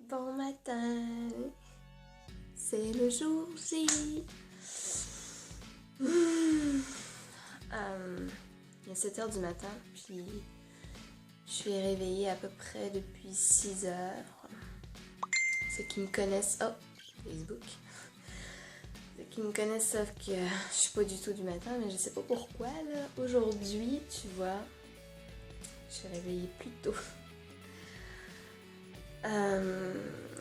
Bon matin, c'est le jour J. Il est 7h du matin, puis je suis réveillée à peu près depuis 6h. Ceux qui me connaissent... Oh, Facebook. Ceux qui me connaissent savent que je suis pas du tout du matin, mais je sais pas pourquoi, là. Aujourd'hui, tu vois, je suis réveillée plus tôt.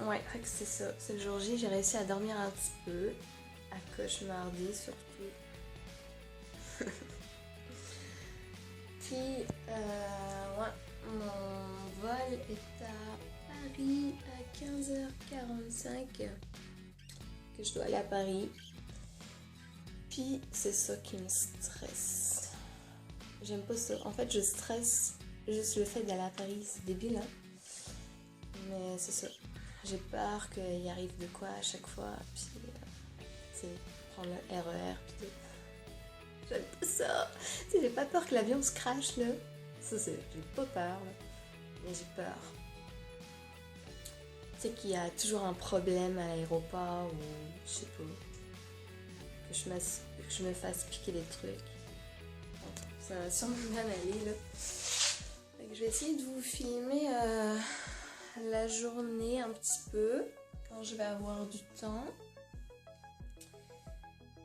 Ouais, fait que c'est ça. C'est le jour J, j'ai réussi à dormir un petit peu, à cauchemarder surtout. Puis, ouais, mon vol est à Paris à 15h45, que je dois aller à Paris. Puis, c'est ça qui me stresse. J'aime pas ça. En fait, je stresse juste le fait d'aller à Paris, c'est débile, hein? Mais c'est ça. J'ai peur qu'il arrive de quoi à chaque fois, puis tu sais, prendre le RER, puis tout. J'aime pas ça. Tu sais, j'ai pas peur que l'avion se crache, là. Ça, c'est... J'ai pas peur, là. Mais j'ai peur. Tu sais qu'il y a toujours un problème à l'aéroport, ou je sais pas. Que je me fasse piquer des trucs. Bon, ça va sûrement bien aller, là. Fait que je vais essayer de vous filmer... la journée un petit peu, quand je vais avoir du temps.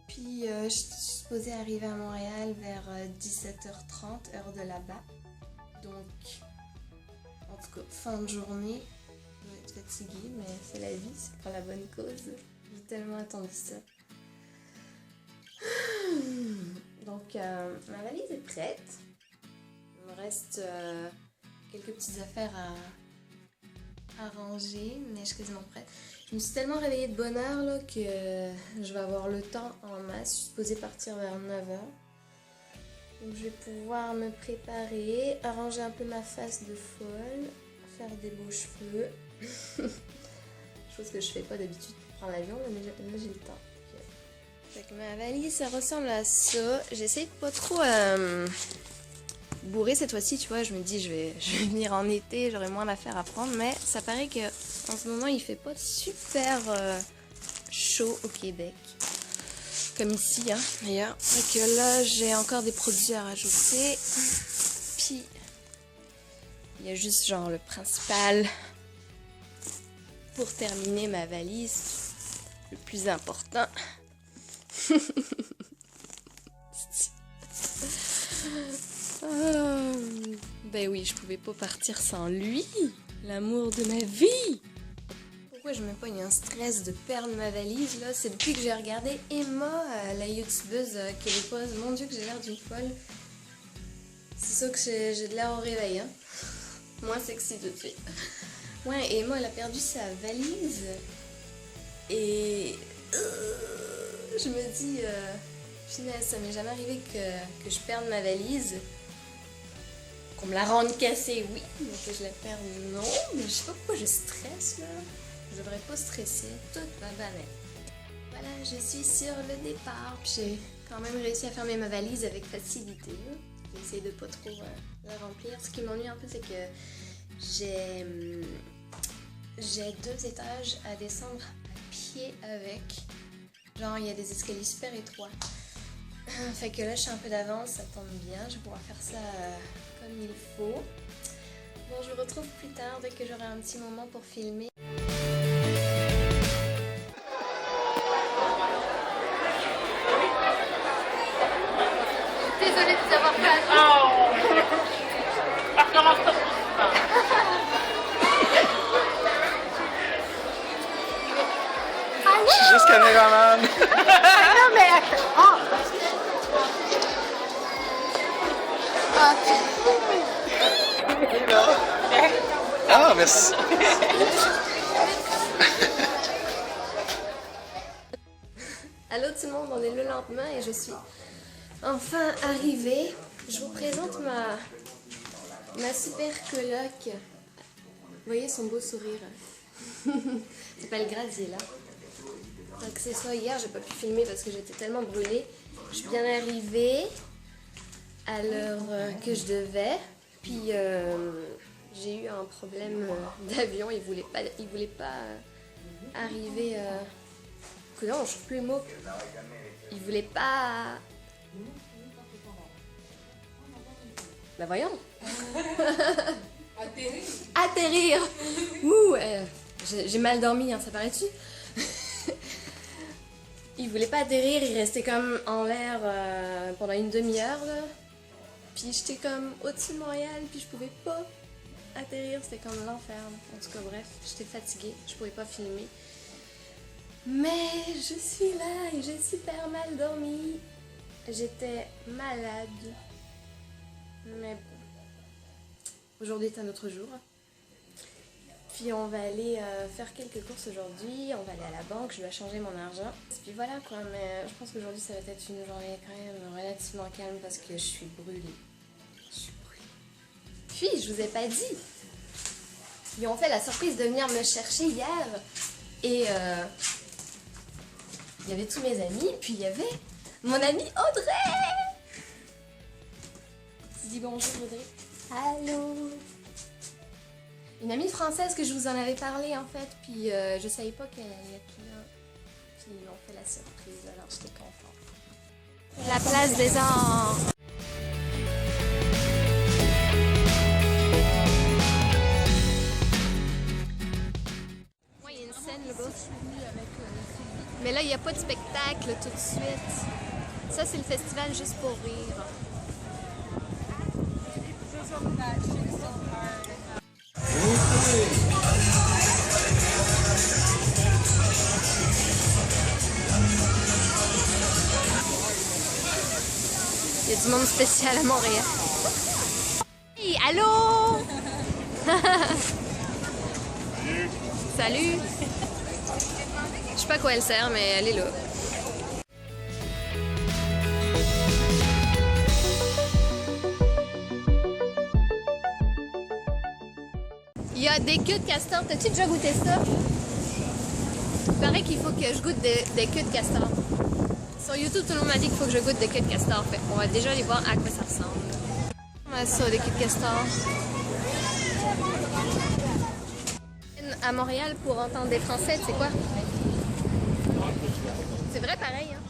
Puis je suis supposée arriver à Montréal vers 17h30, heure de là-bas. Donc, en tout cas, fin de journée, je vais être fatiguée, mais c'est la vie, c'est pour la bonne cause. J'ai tellement attendu ça. Donc, ma valise est prête. Il me reste quelques petites affaires à ranger, mais je suis quasiment prête. Je me suis tellement réveillée de bonne heure là, que je vais avoir le temps en masse. Je suis supposée partir vers 9h. Donc je vais pouvoir me préparer, arranger un peu ma face de folle, faire des beaux cheveux. Chose que je fais pas d'habitude pour prendre l'avion, mais là j'ai le temps. Okay. Fait que ma valise, ça ressemble à ça. J'essaie de pas trop... bourrée cette fois-ci, tu vois, je me dis je vais venir en été, j'aurai moins d'affaires à prendre, mais ça paraît que en ce moment il fait pas super chaud au Québec, comme ici, hein, d'ailleurs. Fait que là j'ai encore des produits à rajouter, puis il y a juste genre le principal pour terminer ma valise, le plus important. Ben oui, je pouvais pas partir sans lui, l'amour de ma vie. Pourquoi je me pogne un stress de perdre ma valise là? C'est depuis que j'ai regardé Emma, la youtubeuse québécoise. Mon Dieu que j'ai l'air d'une folle. C'est ça que j'ai de l'air au réveil, hein. Moins sexy tout de suite. Ouais, Emma elle a perdu sa valise. Et je me dis, finalement ça m'est jamais arrivé que je perde ma valise. Qu'on me la rende cassée, oui, mais que je la perde, non. Mais je sais pas pourquoi je stresse, là. Je devrais pas stresser. Tout va bien. Voilà, je suis sur le départ. Puis j'ai quand même réussi à fermer ma valise avec facilité. J'essaie de pas trop la remplir. Ce qui m'ennuie un peu, c'est que j'ai 2 étages à descendre à pied avec. Genre, il y a des escaliers super étroits. Fait que là, je suis un peu d'avance, ça tombe bien. Je vais pouvoir faire ça... comme il faut. Bon, je vous retrouve plus tard dès que j'aurai un petit moment pour filmer. Désolée de vous avoir fait attendre. Je suis juste caméraman. Non mais... Oh. Ah, merci. Allô tout le monde, on est le lendemain et je suis enfin arrivée. Je vous présente ma super coloc. Vous voyez son beau sourire. Elle s'appelle Graziella. Donc c'est ça, hier j'ai pas pu filmer parce que j'étais tellement brûlée. Je suis bien arrivée à l'heure que je devais. Puis J'ai eu un problème d'avion, il voulait pas arriver... Non, je trouve plus le mot. Il voulait pas... Bah voyons. Atterrir. Ouh, j'ai mal dormi, hein, ça paraît-tu? Il voulait pas atterrir, il restait comme en l'air pendant une demi-heure là. Puis j'étais comme au-dessus de Montréal, puis je pouvais pas atterrir, c'était comme l'enfer. En tout cas bref, j'étais fatiguée, je pouvais pas filmer. Mais je suis là et j'ai super mal dormi. J'étais malade. Mais bon. Aujourd'hui est un autre jour. Puis on va aller faire quelques courses aujourd'hui. On va aller à la banque, je dois changer mon argent. Et puis voilà quoi, mais je pense qu'aujourd'hui ça va être une journée quand même relativement calme parce que je suis brûlée. Je suis brûlée. Puis je vous ai pas dit. Ils ont fait la surprise de venir me chercher hier. Et il y avait tous mes amis, puis il y avait mon ami Audrey. Tu dis bonjour Audrey. Allô. Une amie française que je vous en avais parlé en fait, puis je savais pas qu'elle allait être là. Puis ils m'ont fait la surprise, alors j'étais contente. La place des arts. Moi, il y a une scène là-bas. Mais là, il n'y a pas de spectacle tout de suite. Ça, c'est le festival Juste pour rire. Il y a du monde spécial à Montréal. Hey, allô? Salut! Je sais pas à quoi elle sert, mais elle est là. Il y a des queues de castor. T'as-tu déjà goûté ça? Il paraît qu'il faut que je goûte des queues de castor. Sur YouTube, tout le monde m'a dit qu'il faut que je goûte des queues de castor. Fait on va déjà aller voir à quoi ça ressemble. On a ça, des queues de castor. À Montréal pour entendre des Français, c'est quoi? C'est vrai pareil, hein?